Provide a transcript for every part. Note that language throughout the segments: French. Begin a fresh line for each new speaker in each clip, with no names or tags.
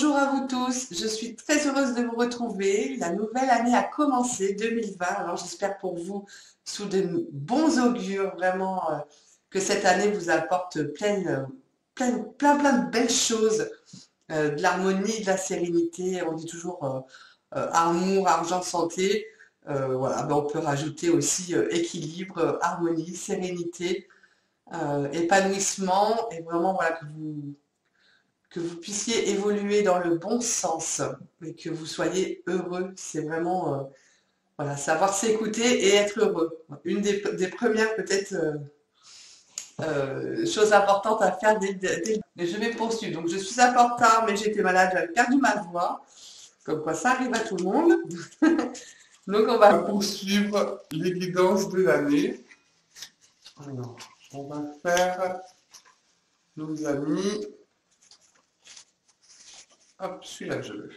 Bonjour à vous tous, je suis très heureuse de vous retrouver. La nouvelle année a commencé, 2020. Alors j'espère pour vous, sous de bons augures, vraiment que cette année vous apporte plein de belles choses, de l'harmonie, de la sérénité. On dit toujours amour, argent, santé. Voilà, ben, on peut rajouter aussi équilibre, harmonie, sérénité, épanouissement, et vraiment voilà que vous puissiez évoluer dans le bon sens et que vous soyez heureux. C'est vraiment voilà, savoir s'écouter et être heureux. Une des premières peut-être choses importantes à faire Mais je vais poursuivre. Donc je suis un peu en retard, mais j'étais malade, j'avais perdu ma voix. Comme quoi ça arrive à tout le monde. Donc on va poursuivre les guidances de l'année. Alors, on va faire nos amis. Hop, celui-là je veux.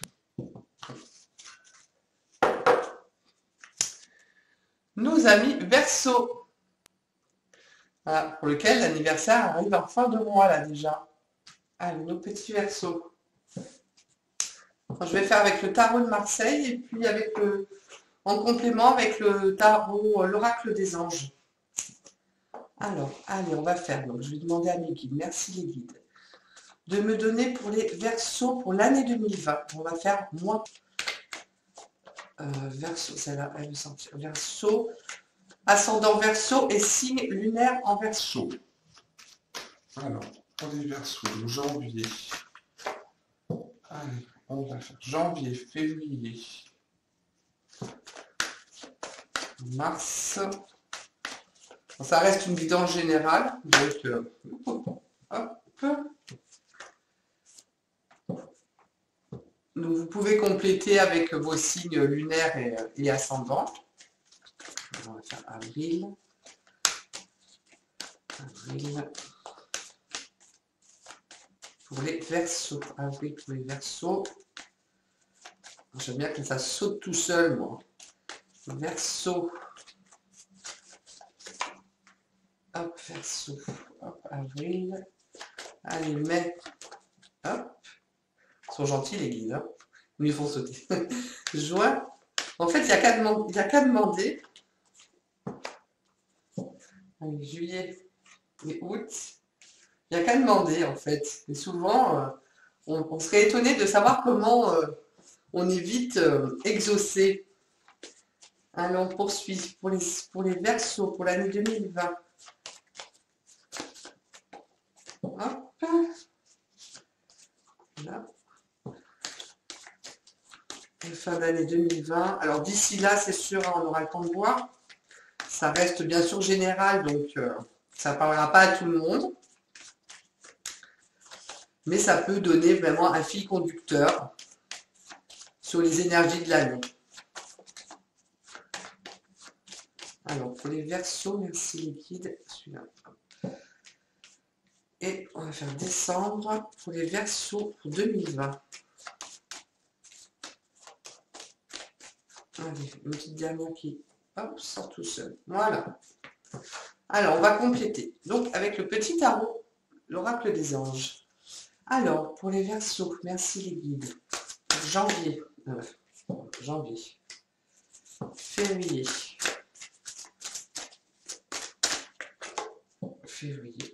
Nos amis Verseau. Voilà, pour lequel l'anniversaire arrive en fin de mois là déjà. Allez, nos petits Verseaux. Je vais faire avec le tarot de Marseille et puis en complément avec le tarot, l'oracle des anges. Alors, allez, on va faire. Donc, je vais demander à mes guides, merci les guides, de me donner pour les Verseaux pour l'année 2020. On va faire moins. Verseau, celle-là, elle veut sortir. Verseau, ascendant Verseau et signe lunaire en Verseau. Alors, pour les Verseaux, janvier. Allez, on va faire janvier, février, mars. Bon, ça reste une guidance générale. Donc, hop. Donc, vous pouvez compléter avec vos signes lunaires et ascendants. On va faire avril. Pour les Verseaux. Avril pour les Verseaux. J'aime bien que ça saute tout seul, moi. Verseau. Hop, Verseau. Hop, avril. Allez, mai. Hop. Ils sont gentils, les guides. Hein. Ils me font sauter. Juin. En fait, il n'y a qu'à demander. Allez, juillet et août. Il n'y a qu'à demander, en fait. Et souvent, on serait étonné de savoir comment on est vite exaucé. Allez, on poursuit pour les Verseaux, pour l'année 2020. Hop. Là. Et fin d'année 2020. Alors d'ici là, c'est sûr, on aura le temps de voir. Ça reste bien sûr général, donc ça ne parlera pas à tout le monde. Mais ça peut donner vraiment un fil conducteur sur les énergies de l'année. Alors, pour les Verseaux, merci les guides. Celui-là. Et on va faire décembre pour les Verseaux pour 2020. Allez, une petite dernière qui hop, sort tout seul. Voilà. Alors, on va compléter. Donc, avec le petit tarot, l'oracle des anges. Alors, pour les Verseaux, merci les guides. Janvier. Janvier. Février. Février.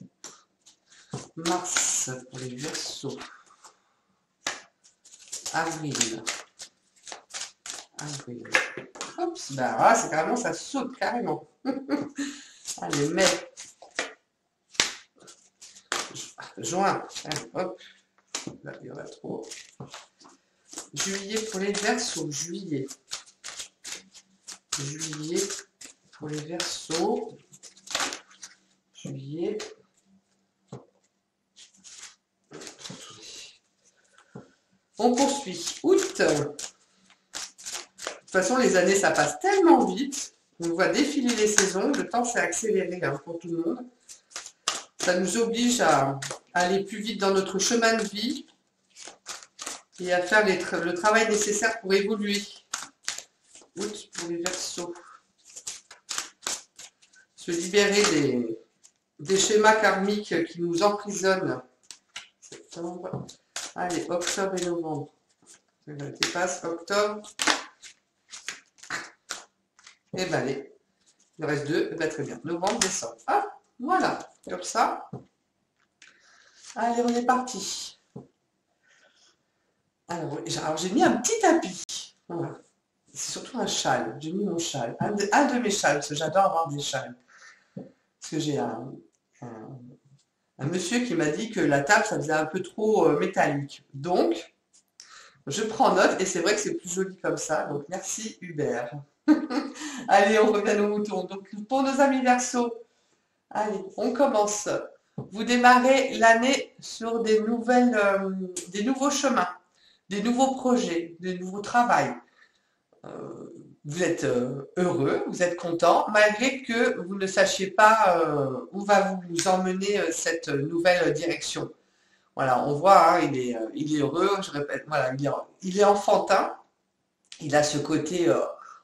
Mars pour les Verseaux. Avril. Hop, bah voilà, c'est carrément, ça saute carrément. Allez, mai. Juin. Hop. Là, il y en a trop. Juillet pour les Verseaux. Juillet pour les Verseaux. Juillet. On poursuit. Août. De toute façon, les années, ça passe tellement vite. On voit défiler les saisons. Le temps s'est accéléré hein, pour tout le monde. Ça nous oblige à aller plus vite dans notre chemin de vie et à faire le travail nécessaire pour évoluer. Août pour les Verseaux. Se libérer des schémas karmiques qui nous emprisonnent. Septembre. Allez, octobre et novembre. Je dépasse octobre. Et ben allez, il reste 2. Ben, très bien. Novembre, décembre. Ah, voilà. Comme ça. Allez, on est parti. Alors, j'ai mis un petit tapis. Voilà. C'est surtout un châle. J'ai mis mon châle. Un de mes châles, parce que j'adore avoir des châles. Parce que j'ai un monsieur qui m'a dit que la table, ça faisait un peu trop métallique. Donc, je prends note et c'est vrai que c'est plus joli comme ça. Donc, merci Hubert. Allez, on revient aux moutons. Donc, pour nos amis Verseaux, allez, on commence. Vous démarrez l'année sur des nouveaux chemins, des nouveaux projets, des nouveaux travails. Vous êtes heureux, vous êtes content, malgré que vous ne sachiez pas où va vous emmener cette nouvelle direction. Voilà, on voit, hein, il est heureux, je répète, voilà, il est enfantin, il a ce côté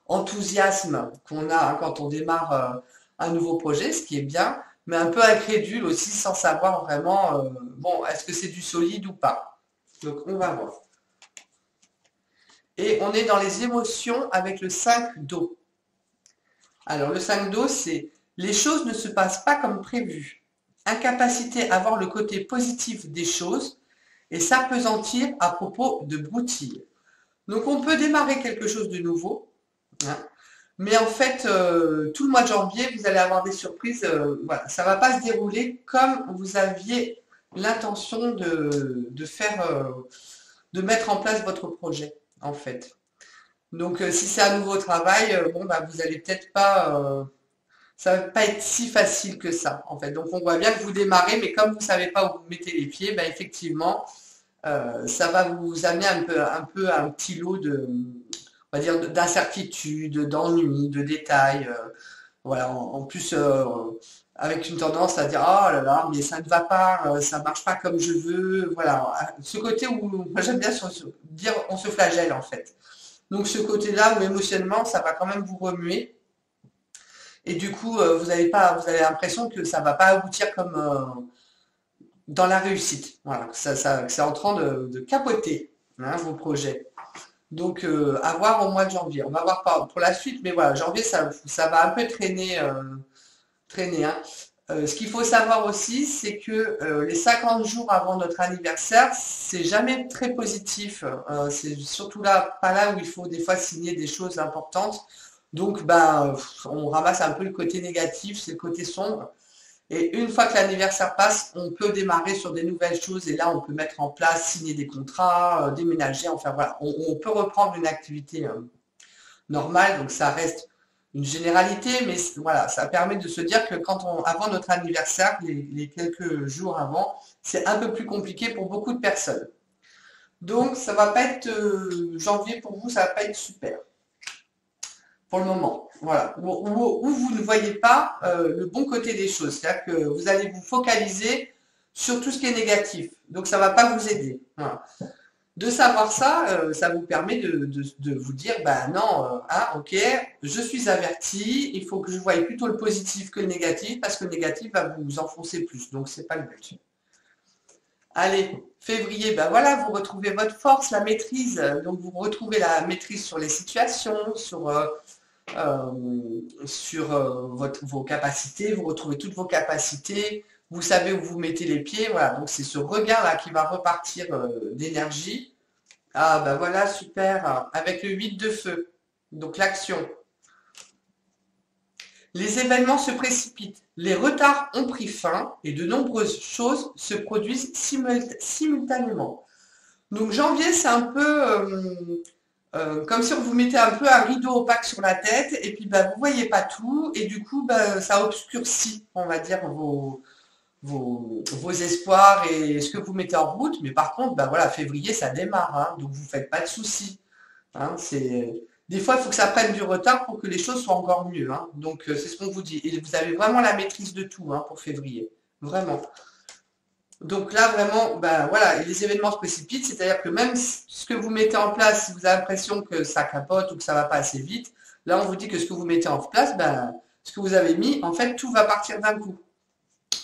enthousiasme qu'on a hein, quand on démarre un nouveau projet, ce qui est bien, mais un peu incrédule aussi sans savoir vraiment, bon, est-ce que c'est du solide ou pas. Donc on va voir. Et on est dans les émotions avec le 5 d'eau. Alors le 5 d'eau, c'est les choses ne se passent pas comme prévu. Incapacité à voir le côté positif des choses et s'appesantir à propos de broutilles. Donc on peut démarrer quelque chose de nouveau, hein, mais en fait, tout le mois de janvier, vous allez avoir des surprises. Voilà, ça ne va pas se dérouler comme vous aviez l'intention de faire, de mettre en place votre projet, en fait. Donc, si c'est un nouveau travail, bon, bah, vous allez peut-être pas, ça va pas être si facile que ça, en fait. Donc, on voit bien que vous démarrez, mais comme vous savez pas où vous mettez les pieds, bah, effectivement, ça va vous amener un peu à un petit lot de, on va dire, d'incertitude, d'ennui, de détails. Voilà, en plus, avec une tendance à dire, oh là là, mais ça ne va pas, ça marche pas comme je veux. Voilà, ce côté où, moi j'aime bien dire, on se flagelle en fait. Donc ce côté-là où émotionnellement, ça va quand même vous remuer. Et du coup, vous avez l'impression que ça va pas aboutir comme dans la réussite. Voilà, que c'est en train de capoter hein, vos projets. Donc à voir au mois de janvier. On va voir pour la suite, mais voilà, janvier, ça va un peu traîner. Traîner hein. Ce qu'il faut savoir aussi, c'est que les 50 jours avant notre anniversaire, c'est jamais très positif. C'est surtout là, pas là où il faut des fois signer des choses importantes. Donc, bah, on ramasse un peu le côté négatif, c'est le côté sombre. Et une fois que l'anniversaire passe, on peut démarrer sur des nouvelles choses et là, on peut mettre en place, signer des contrats, déménager, enfin voilà, on peut reprendre une activité normale. Donc, ça reste une généralité, mais voilà, ça permet de se dire que avant notre anniversaire, les quelques jours avant, c'est un peu plus compliqué pour beaucoup de personnes. Donc, ça va pas être janvier pour vous, ça va pas être super pour le moment. Voilà, où vous ne voyez pas le bon côté des choses, c'est-à-dire que vous allez vous focaliser sur tout ce qui est négatif. Donc, ça va pas vous aider. Voilà. De savoir ça, ça vous permet de vous dire, bah non, ah, ok, je suis averti, il faut que je voie plutôt le positif que le négatif, parce que le négatif va vous enfoncer plus, donc c'est pas le but. Allez, février, ben voilà, vous retrouvez votre force, la maîtrise, donc vous retrouvez la maîtrise sur les situations, vos capacités, vous retrouvez toutes vos capacités, vous savez où vous mettez les pieds, voilà, donc c'est ce regain-là qui va repartir d'énergie. Ah ben voilà, super, avec le 8 de feu, donc l'action. Les événements se précipitent, les retards ont pris fin et de nombreuses choses se produisent simultanément. Donc janvier, c'est un peu comme si on vous mettait un peu un rideau opaque sur la tête et puis bah, vous voyez pas tout et du coup bah, ça obscurcit, on va dire, vos espoirs et ce que vous mettez en route. Mais par contre, bah, voilà, février, ça démarre, hein, donc vous ne faites pas de soucis. Hein, des fois, il faut que ça prenne du retard pour que les choses soient encore mieux. Hein. Donc c'est ce qu'on vous dit. Et vous avez vraiment la maîtrise de tout hein, pour février. Vraiment. Donc là, vraiment, ben voilà, et les événements se précipitent, c'est-à-dire que même ce que vous mettez en place, si vous avez l'impression que ça capote ou que ça va pas assez vite, là, on vous dit que ce que vous mettez en place, ben, ce que vous avez mis, en fait, tout va partir d'un coup.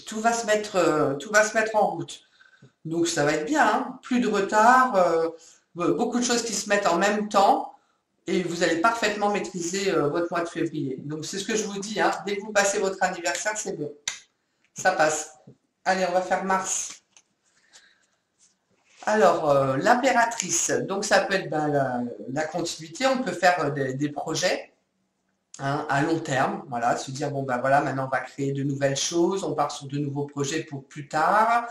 Tout va se mettre en route. Donc ça va être bien, hein. Plus de retard, beaucoup de choses qui se mettent en même temps et vous allez parfaitement maîtriser votre mois de février. Donc c'est ce que je vous dis, hein. Dès que vous passez votre anniversaire, c'est bon, ça passe. Allez, on va faire Mars. Alors, l'impératrice, donc ça peut être ben, la continuité, on peut faire des projets, hein, à long terme, voilà, se dire, bon ben voilà, maintenant on va créer de nouvelles choses, on part sur de nouveaux projets pour plus tard.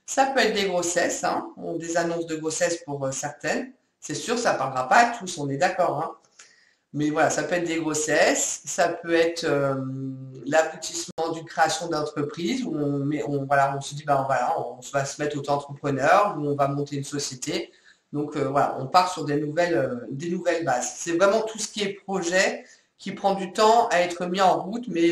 Ça peut être des grossesses, hein, des annonces de grossesse pour certaines. C'est sûr, ça ne parlera pas à tous, on est d'accord, hein. Mais voilà, ça peut être des grossesses, ça peut être l'aboutissement d'une création d'entreprise où voilà, on se dit, ben voilà, on va se mettre auto-entrepreneur, où on va monter une société. Donc voilà, on part sur des nouvelles bases. C'est vraiment tout ce qui est projet qui prend du temps à être mis en route, mais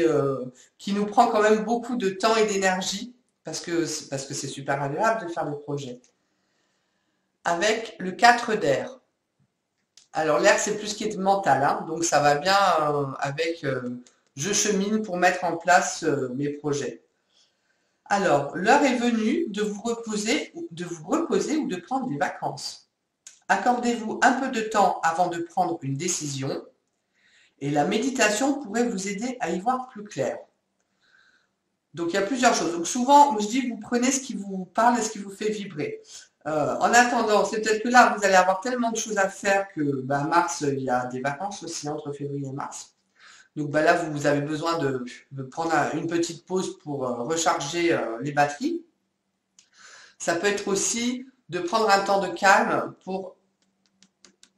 qui nous prend quand même beaucoup de temps et d'énergie parce que c'est super agréable de faire des projets. Avec le 4 d'air. Alors l'air, c'est plus ce qui est mental, hein, donc ça va bien avec je chemine pour mettre en place mes projets. Alors, l'heure est venue de vous reposer ou de prendre des vacances. Accordez-vous un peu de temps avant de prendre une décision et la méditation pourrait vous aider à y voir plus clair. Donc il y a plusieurs choses. Donc souvent, moi, je dis, vous prenez ce qui vous parle et ce qui vous fait vibrer. En attendant, c'est peut-être que là, vous allez avoir tellement de choses à faire que bah, mars, il y a des vacances aussi entre février et mars. Donc bah, là, vous avez besoin de prendre une petite pause pour recharger les batteries. Ça peut être aussi de prendre un temps de calme pour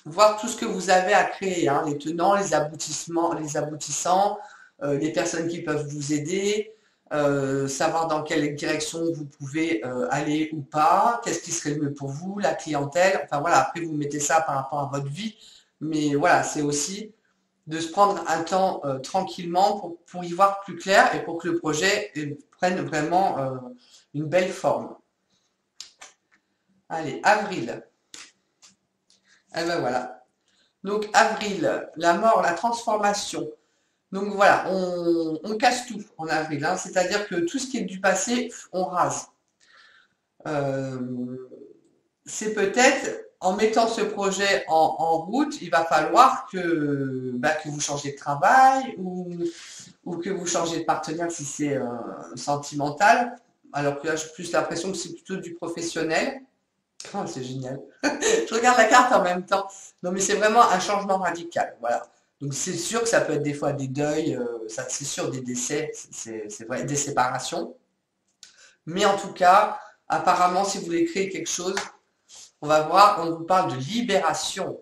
voir tout ce que vous avez à créer, hein, les tenants, les aboutissements, les aboutissants, les personnes qui peuvent vous aider, savoir dans quelle direction vous pouvez aller ou pas, qu'est-ce qui serait le mieux pour vous, la clientèle, enfin voilà, après vous mettez ça par rapport à votre vie, mais voilà, c'est aussi de se prendre un temps tranquillement pour y voir plus clair et pour que le projet prenne vraiment une belle forme. Allez, avril. Et ben voilà. Donc avril, la mort, la transformation. Donc voilà, on casse tout en avril, hein. C'est-à-dire que tout ce qui est du passé, on rase. Euh, c'est peut-être en mettant ce projet en route, il va falloir que vous changiez de travail ou que vous changez de partenaire si c'est sentimental. Alors que là, j'ai plus l'impression que c'est plutôt du professionnel. Oh, c'est génial. Je regarde la carte en même temps. Non, mais c'est vraiment un changement radical. Voilà. Donc c'est sûr que ça peut être des fois des deuils, ça c'est sûr des décès, c'est vrai, des séparations. Mais en tout cas, apparemment, si vous voulez créer quelque chose, on va voir, on vous parle de libération.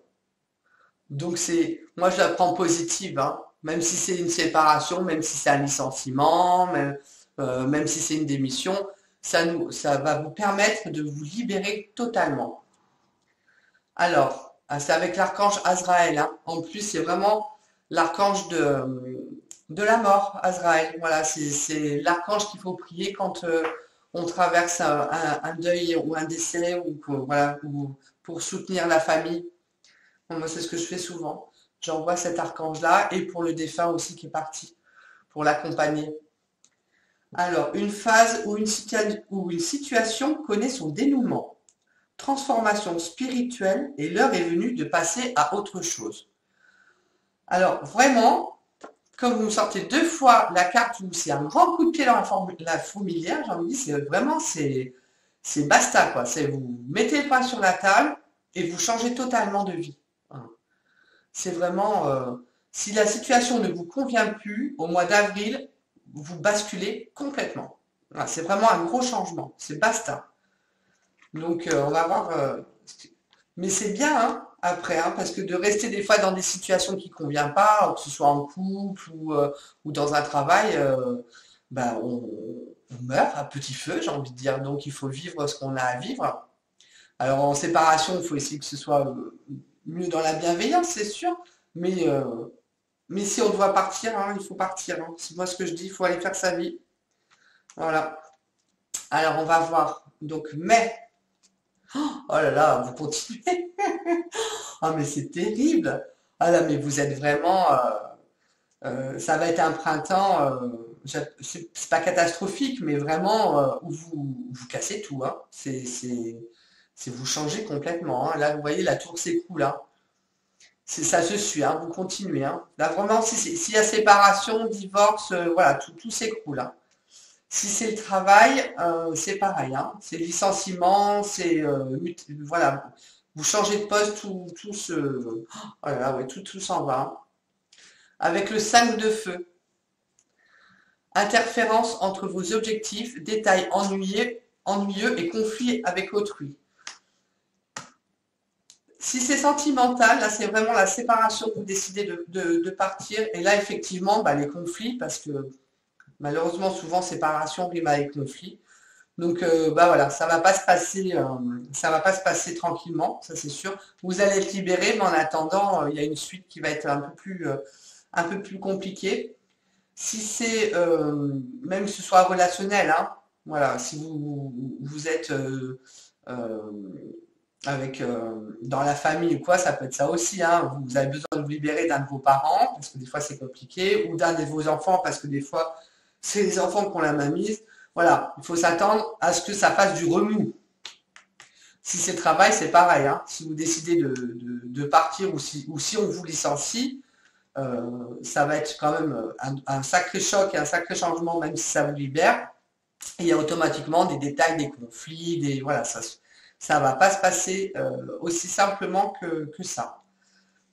Donc moi je la prends positive, hein. Même si c'est une séparation, même si c'est un licenciement, même si c'est une démission, ça va vous permettre de vous libérer totalement. Alors, c'est avec l'archange Azraël, hein. En plus, c'est vraiment l'archange de la mort, Azraël. Voilà, c'est l'archange qu'il faut prier quand on traverse un deuil ou un décès voilà, ou pour soutenir la famille. Bon, moi, c'est ce que je fais souvent. J'envoie cet archange-là et pour le défunt aussi qui est parti, pour l'accompagner. Alors, une phase où une situation connaît son dénouement, transformation spirituelle et l'heure est venue de passer à autre chose. Alors, vraiment, comme vous me sortez deux fois la carte où c'est un grand coup de pied dans la fourmilière, j'ai envie de dire, c'est basta, quoi. C'est vous mettez le point sur la table et vous changez totalement de vie. C'est vraiment, si la situation ne vous convient plus, au mois d'avril, vous basculez complètement. Voilà, c'est vraiment un gros changement. C'est basta. Donc, on va voir. Mais c'est bien, hein, après, hein, parce que de rester des fois dans des situations qui ne conviennent pas, que ce soit en couple ou dans un travail, ben, on meurt à petit feu, j'ai envie de dire. Donc, il faut vivre ce qu'on a à vivre. Alors, en séparation, il faut essayer que ce soit mieux dans la bienveillance, c'est sûr. Mais, euh, mais si on doit partir, hein, il faut partir, hein. C'est moi ce que je dis, il faut aller faire sa vie. Voilà. Alors, on va voir. Donc, mai. Oh là là, vous continuez. Ah, mais c'est terrible. Ah là, mais vous êtes vraiment. Ça va être un printemps. c'est pas catastrophique, mais vraiment, où vous cassez tout, hein. C'est vous changez complètement, hein. Là, vous voyez, la tour s'écroule, hein. Ça se suit, hein, vous continuez, hein. Là, vraiment, s'il y a séparation, divorce, voilà, tout s'écroule, hein. Si c'est le travail, c'est pareil, hein. C'est licenciement, voilà, vous changez de poste, tout se, oh là là, ouais, tout s'en va, hein. Avec le 5 de feu, interférence entre vos objectifs, détails ennuyeux et conflits avec autrui. Si c'est sentimental, là c'est vraiment la séparation, vous décidez de partir. Et là effectivement, bah, les conflits, parce que malheureusement souvent séparation rime avec conflit. Donc bah voilà, ça va pas se passer tranquillement, ça c'est sûr. Vous allez être libéré, mais en attendant, il y a une suite qui va être un peu plus compliquée. Si c'est même que ce soit relationnel, hein, voilà, si vous êtes euh, avec dans la famille ou quoi, ça peut être ça aussi, hein. Vous avez besoin de vous libérer d'un de vos parents, parce que des fois c'est compliqué, ou d'un de vos enfants, parce que des fois c'est les enfants qui ont la mainmise. Voilà, il faut s'attendre à ce que ça fasse du remous. Si c'est le travail, c'est pareil, hein. Si vous décidez de partir ou si on vous licencie, ça va être quand même un sacré choc et un sacré changement, même si ça vous libère. Et il y a automatiquement des détails, des conflits, voilà, ça va pas se passer aussi simplement que ça.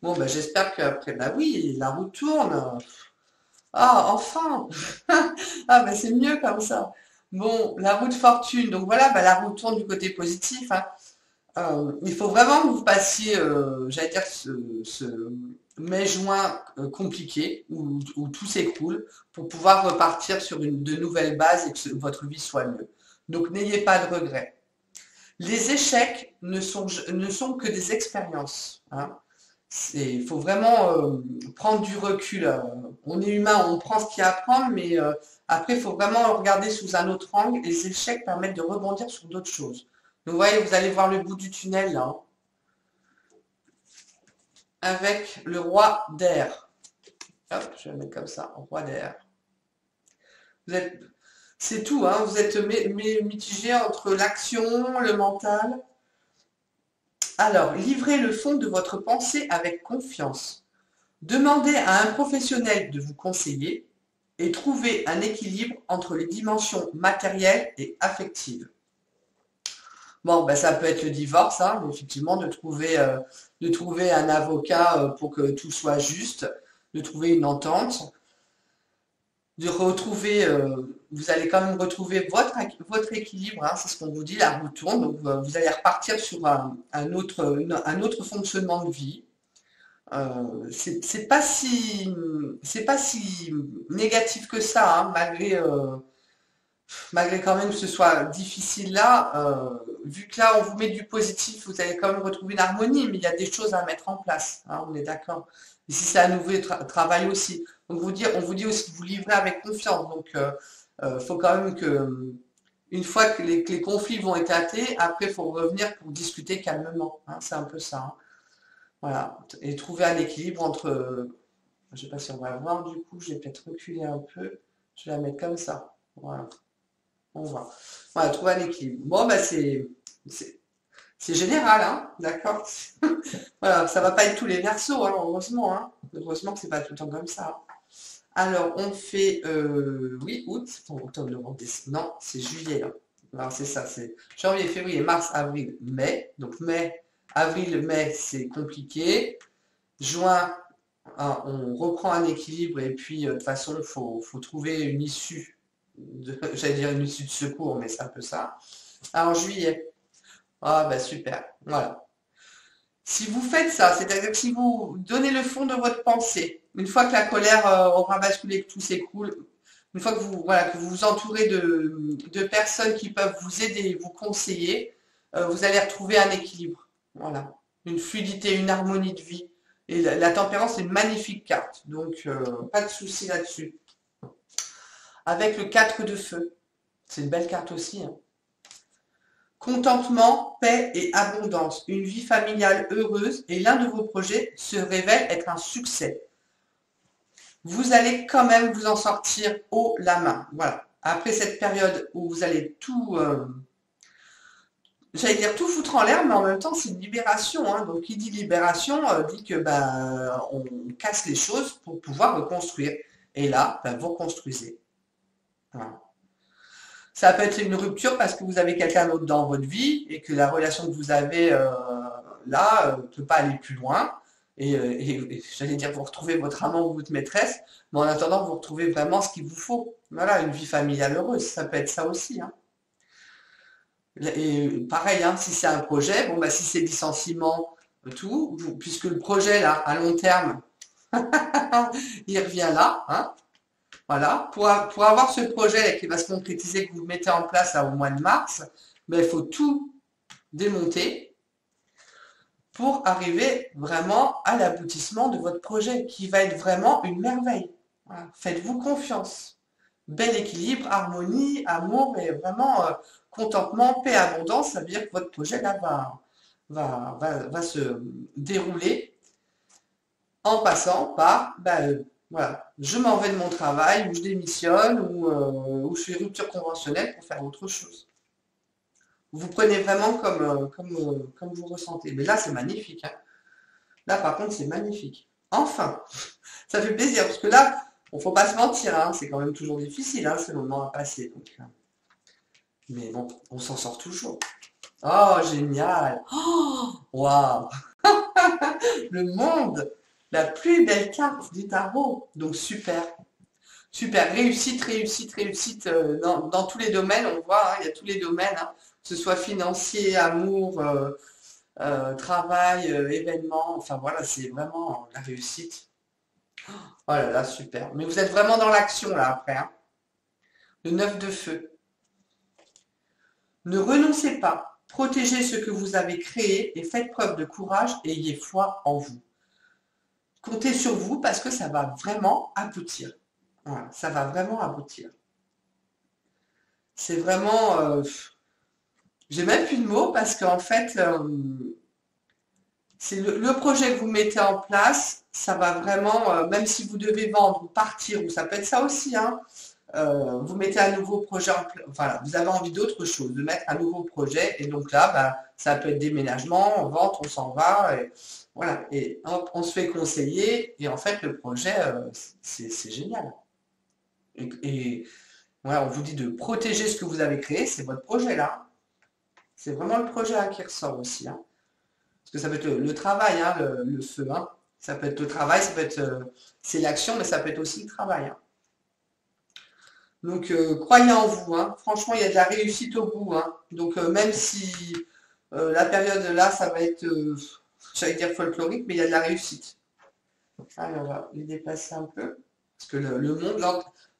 Bon, ben, j'espère qu'après, bah oui, la roue tourne. Ah, enfin! Ah, ben c'est mieux comme ça. Bon, la roue de fortune. Donc voilà, bah, la roue tourne du côté positif, hein. Il faut vraiment que vous passiez, j'allais dire, ce mai-juin compliqué, où tout s'écroule, pour pouvoir repartir sur de nouvelles bases et que votre vie soit mieux. Donc n'ayez pas de regrets. Les échecs ne sont que des expériences, hein. Il faut vraiment prendre du recul. On est humain, on prend ce qu'il y a à prendre, mais après, il faut vraiment regarder sous un autre angle. Les échecs permettent de rebondir sur d'autres choses. Donc, vous voyez, vous allez voir le bout du tunnel, là, hein, avec le roi d'air. Hop, je vais le mettre comme ça, roi d'air. Vous êtes, c'est tout, hein, vous êtes mitigé entre l'action, le mental. Alors, livrez le fond de votre pensée avec confiance. Demandez à un professionnel de vous conseiller et trouvez un équilibre entre les dimensions matérielles et affectives. Bon, ben, ça peut être le divorce, hein, effectivement, de trouver un avocat pour que tout soit juste, de trouver une entente, de retrouver, vous allez quand même retrouver votre équilibre, hein, c'est ce qu'on vous dit, la roue tourne, donc vous allez repartir sur un autre fonctionnement de vie. C'est pas si négatif que ça, hein, malgré quand même que ce soit difficile là. Vu que là on vous met du positif, vous allez quand même retrouver une harmonie, mais il y a des choses à mettre en place, hein, on est d'accord. Et si c'est un nouveau travail aussi. Donc on vous dit aussi de vous livrer avec confiance. Donc faut quand même que une fois que les conflits vont éclater, après il faut revenir pour discuter calmement, hein, c'est un peu ça, hein. Voilà, et trouver un équilibre entre, je sais pas si on va voir du coup, je vais peut-être reculer un peu, je vais la mettre comme ça, voilà, on voit. Voilà, trouver un équilibre. Bon, bah c'est c'est général, hein, d'accord? Voilà, ça va pas être tous les versos, hein, heureusement, hein. Heureusement que c'est pas tout le temps comme ça, hein. Alors, on fait, oui, août, octobre, novembre, décembre, non, c'est juillet, là. Alors, c'est ça, c'est janvier, février, mars, avril, mai. Donc, avril, mai, c'est compliqué. Juin, hein, on reprend un équilibre et puis, de toute façon, faut trouver une issue, j'allais dire une issue de secours, mais c'est un peu ça. Alors, juillet, ah, bah, super, voilà. Si vous faites ça, c'est-à-dire que si vous donnez le fond de votre pensée, une fois que la colère aura basculé, que tout s'écoule, une fois que voilà, que vous vous entourez de personnes qui peuvent vous aider, vous conseiller, vous allez retrouver un équilibre. Voilà. Une fluidité, une harmonie de vie. Et la tempérance, c'est une magnifique carte. Donc, pas de souci là-dessus. Avec le 4 de feu. C'est une belle carte aussi, hein. Contentement, paix et abondance, une vie familiale heureuse et l'un de vos projets se révèle être un succès. vous allez quand même vous en sortir haut la main. Voilà. Après cette période où vous allez tout, j'allais dire tout foutre en l'air, mais en même temps, c'est une libération, hein. Donc, qui dit libération dit que on casse les choses pour pouvoir reconstruire. Et là, vous reconstruisez. Voilà. Ça peut être une rupture parce que vous avez quelqu'un d'autre dans votre vie et que la relation que vous avez là ne peut pas aller plus loin. Et j'allais dire, vous retrouvez votre amant ou votre maîtresse, mais en attendant, vous retrouvez vraiment ce qu'il vous faut. Voilà, une vie familiale heureuse, ça peut être ça aussi, hein. Et pareil, hein, si c'est un projet, bon, si c'est licenciement, tout, puisque le projet, là, à long terme, il revient là, hein, voilà. Pour avoir ce projet là, qui va se concrétiser, que vous mettez en place là, au mois de mars, il faut tout démonter pour arriver vraiment à l'aboutissement de votre projet, qui va être vraiment une merveille. Voilà. Faites-vous confiance. Bel équilibre, harmonie, amour et vraiment contentement, paix, abondance. Ça veut dire que votre projet là va se dérouler en passant par, voilà, je m'en vais de mon travail, ou je démissionne, ou je fais rupture conventionnelle pour faire autre chose. Vous prenez vraiment comme vous ressentez. Mais là, c'est magnifique, hein. Là, par contre, c'est magnifique. Enfin, ça fait plaisir, parce que là, il ne faut pas se mentir, hein, c'est quand même toujours difficile, hein, ce moment à passer. Donc, mais bon, on s'en sort toujours. Oh, génial! Oh, waouh! Le monde! La plus belle carte du tarot. Donc, super. Super. Réussite, réussite, réussite dans tous les domaines. On voit, hein, il y a tous les domaines, hein, que ce soit financier, amour, travail, événement. Enfin, voilà, c'est vraiment la réussite. Oh là là, super. Mais vous êtes vraiment dans l'action, là, après, hein. Le 9 de feu. Ne renoncez pas. Protégez ce que vous avez créé et faites preuve de courage et ayez foi en vous. Comptez sur vous parce que ça va vraiment aboutir. Voilà, ça va vraiment aboutir. C'est vraiment... j'ai même plus de mots parce qu'en fait, c'est le projet que vous mettez en place, ça va vraiment, même si vous devez vendre ou partir, ou ça peut être ça aussi, hein, vous mettez un nouveau projet en place, voilà, vous avez envie d'autre chose, de mettre un nouveau projet, et donc là, ça peut être déménagement, vente, on s'en va, et voilà, et hop, on se fait conseiller, et en fait, le projet, c'est génial. Et voilà, on vous dit de protéger ce que vous avez créé, c'est votre projet là. C'est vraiment le projet hein, qui ressort aussi, hein. Parce que ça peut être le travail, hein, le feu, hein. Ça peut être le travail, ça peut être c'est l'action, mais ça peut être aussi le travail, hein. Donc croyez en vous, hein. Franchement, il y a de la réussite au bout, hein. Donc même si la période là, ça va être, j'allais dire folklorique, mais il y a de la réussite. Allez, on va les déplacer un peu. Parce que le monde,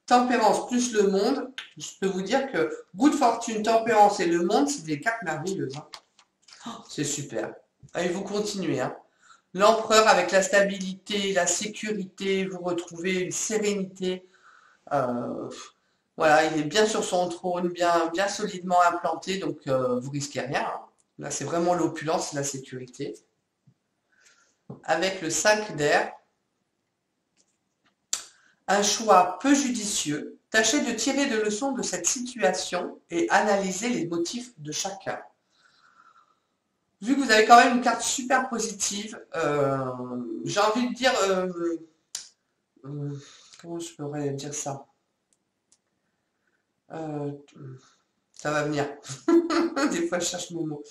tempérance plus le monde, je peux vous dire que Good Fortune, tempérance et le monde, c'est des cartes merveilleuses, hein. Oh, c'est super. Allez, vous continuez, hein. L'empereur avec la stabilité, la sécurité, vous retrouvez une sérénité. Euh, voilà, il est bien sur son trône, bien solidement implanté, donc vous risquez rien, hein. Là, c'est vraiment l'opulence et la sécurité. Avec le 5 d'air, un choix peu judicieux. Tâchez de tirer des leçons de cette situation et analyser les motifs de chacun. Vu que vous avez quand même une carte super positive, j'ai envie de dire, comment je pourrais dire ça? Euh, ça va venir. Des fois, je cherche mon mot.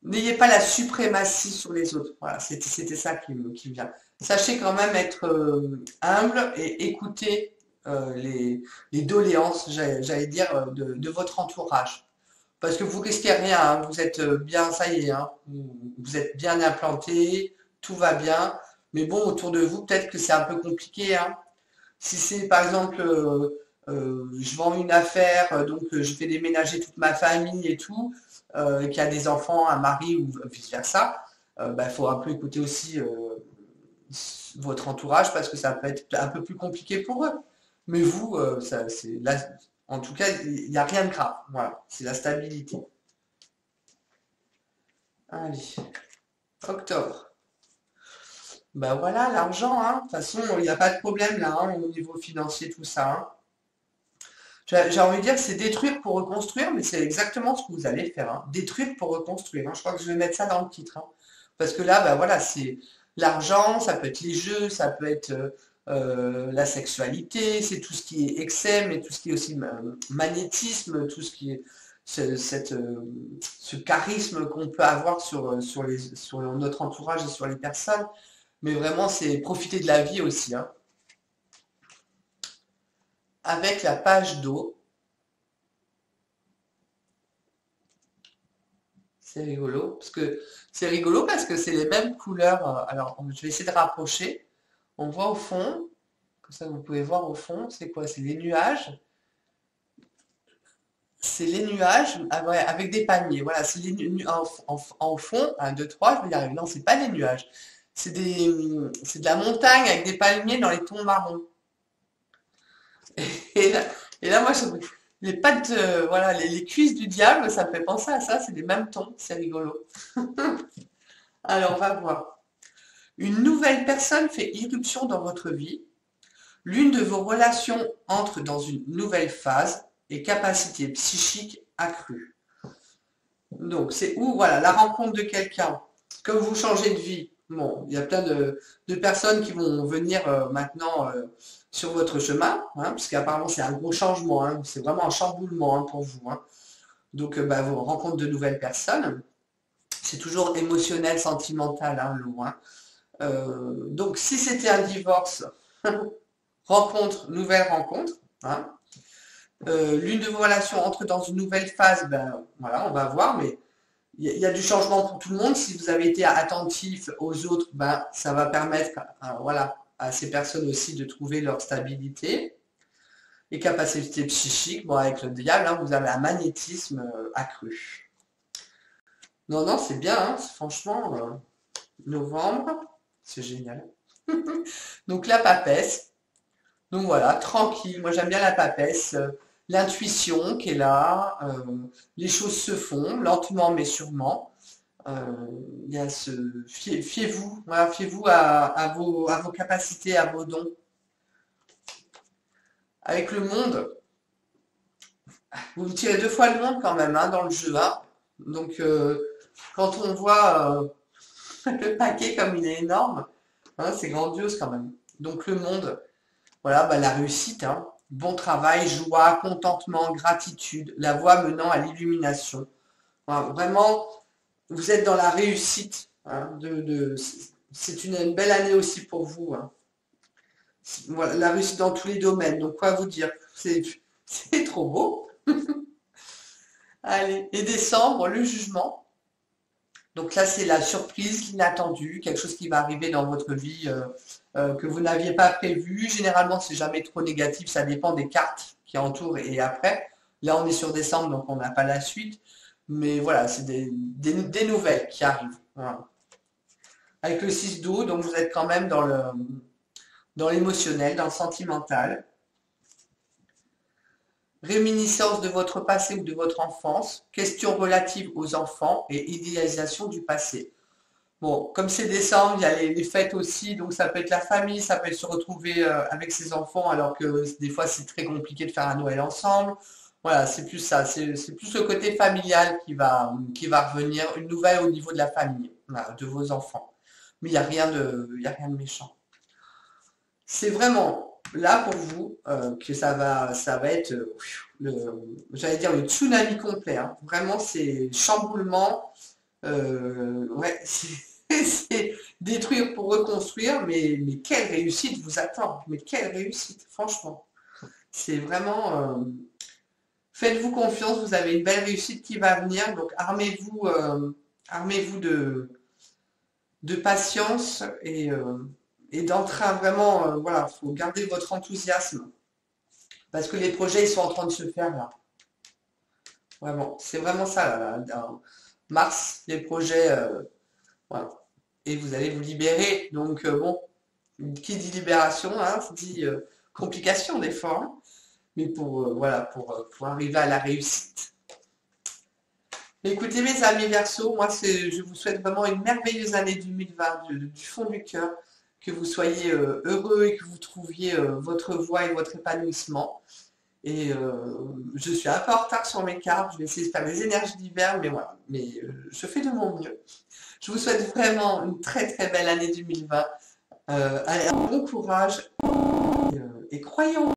N'ayez pas la suprématie sur les autres. Voilà, c'était ça qui me vient. Sachez quand même être humble et écouter les doléances, j'allais dire, de votre entourage. Parce que vous risquez rien, hein, vous êtes bien, ça y est, hein, vous êtes bien implanté, tout va bien. Mais bon, autour de vous, peut-être que c'est un peu compliqué, hein. Si c'est par exemple, je vends une affaire, donc je fais déménager toute ma famille et tout, qui a des enfants, un mari ou vice-versa, il faut un peu écouter aussi votre entourage parce que ça peut être un peu plus compliqué pour eux. Mais vous, là, en tout cas, il n'y a rien de grave. Voilà, c'est la stabilité. Allez, octobre. Ben voilà, l'argent, hein. De toute façon, il n'y a pas de problème là, hein, au niveau financier, tout ça, hein. J'ai envie de dire, c'est détruire pour reconstruire, mais c'est exactement ce que vous allez faire, hein. Détruire pour reconstruire, hein. Je crois que je vais mettre ça dans le titre, hein. Parce que là, ben voilà, c'est l'argent, ça peut être les jeux, ça peut être la sexualité, c'est tout ce qui est excès, mais tout ce qui est aussi magnétisme, tout ce qui est ce charisme qu'on peut avoir sur notre entourage et sur les personnes. Mais vraiment, c'est profiter de la vie aussi, hein. Avec la page d'eau, c'est rigolo, parce que c'est les mêmes couleurs. Alors, je vais essayer de rapprocher. On voit au fond, comme ça vous pouvez voir au fond, c'est quoi? C'est les nuages. C'est les nuages ouais, avec des palmiers. Voilà, c'est en fond, un, 2, 3, je vais y arriver. Non, c'est pas des nuages. C'est de la montagne avec des palmiers dans les tons marrons. Et là, et là, moi, les pattes, voilà, les cuisses du diable, ça me fait penser à ça, c'est les mêmes tons, c'est rigolo. Alors, on va voir. Une nouvelle personne fait irruption dans votre vie. L'une de vos relations entre dans une nouvelle phase et capacité psychique accrue. Donc, c'est où, voilà, la rencontre de quelqu'un. Comme vous changez de vie, bon, il y a plein de personnes qui vont venir maintenant sur votre chemin, hein, parce qu'apparemment c'est un gros changement, hein, c'est vraiment un chamboulement, hein, pour vous, hein. Donc, bah, vous rencontrez de nouvelles personnes. C'est toujours émotionnel, sentimental, hein, l'eau, hein. Donc, si c'était un divorce, nouvelle rencontre, hein. L'une de vos relations entre dans une nouvelle phase, ben voilà, on va voir, mais il y a du changement pour tout le monde. Si vous avez été attentif aux autres, ben ça va permettre voilà, à ces personnes aussi de trouver leur stabilité et capacité psychique. Bon, avec le diable, hein, vous avez un magnétisme accru. Non, non, c'est bien, hein, franchement, novembre, c'est génial. Donc la papesse. Donc voilà, tranquille. Moi j'aime bien la papesse. L'intuition qui est là. Les choses se font lentement mais sûrement. Il y a fiez-vous, voilà, fiez-vous à vos capacités, à vos dons. Avec le monde, vous tirez deux fois le monde quand même, hein, dans le jeu, hein. Donc quand on voit le paquet comme il est énorme, hein, c'est grandiose quand même. Donc le monde. Voilà, bah, la réussite, hein. Bon travail, joie, contentement, gratitude, la voie menant à l'illumination. Voilà, vraiment, vous êtes dans la réussite, hein, c'est une belle année aussi pour vous, hein. Voilà, la réussite dans tous les domaines. Donc, quoi vous dire? C'est trop beau. Allez, et décembre, le jugement. Donc là, c'est la surprise, l'inattendue, quelque chose qui va arriver dans votre vie que vous n'aviez pas prévu. Généralement, c'est jamais trop négatif, ça dépend des cartes qui entourent et après. Là, on est sur décembre, donc on n'a pas la suite. Mais voilà, c'est des nouvelles qui arrivent. Voilà. Avec le 6 d'eau, donc vous êtes quand même dans l'émotionnel, dans le sentimental. Réminiscence de votre passé ou de votre enfance, questions relatives aux enfants et idéalisation du passé. Bon, comme c'est décembre, il y a les fêtes aussi, donc ça peut être la famille, ça peut être se retrouver avec ses enfants, alors que des fois c'est très compliqué de faire un Noël ensemble. Voilà, c'est plus ça, c'est plus le côté familial qui va revenir, une nouvelle au niveau de la famille, voilà, de vos enfants. Mais il y a rien de méchant. C'est vraiment là pour vous que ça va être, j'allais dire le tsunami complet, hein. Vraiment, c'est chamboulement. Ouais, c'est détruire pour reconstruire, mais quelle réussite vous attend, mais quelle réussite, franchement. C'est vraiment, faites-vous confiance, vous avez une belle réussite qui va venir, donc armez-vous de patience et d'entrain vraiment, voilà, faut garder votre enthousiasme, parce que les projets, ils sont en train de se faire là. Vraiment, c'est vraiment ça, là, en mars, les projets, voilà. Et vous allez vous libérer. Donc, bon, qui dit libération, hein, dit complication des fois, hein. Mais voilà, pour arriver à la réussite. Écoutez, mes amis Verseau, moi, je vous souhaite vraiment une merveilleuse année 2020 du fond du cœur. que vous soyez heureux et que vous trouviez votre voie et votre épanouissement. Et je suis un peu en retard sur mes cartes, je vais essayer de faire les énergies d'hiver, mais voilà, je fais de mon mieux. Je vous souhaite vraiment une très très belle année 2020. Allez, un bon courage et croyez en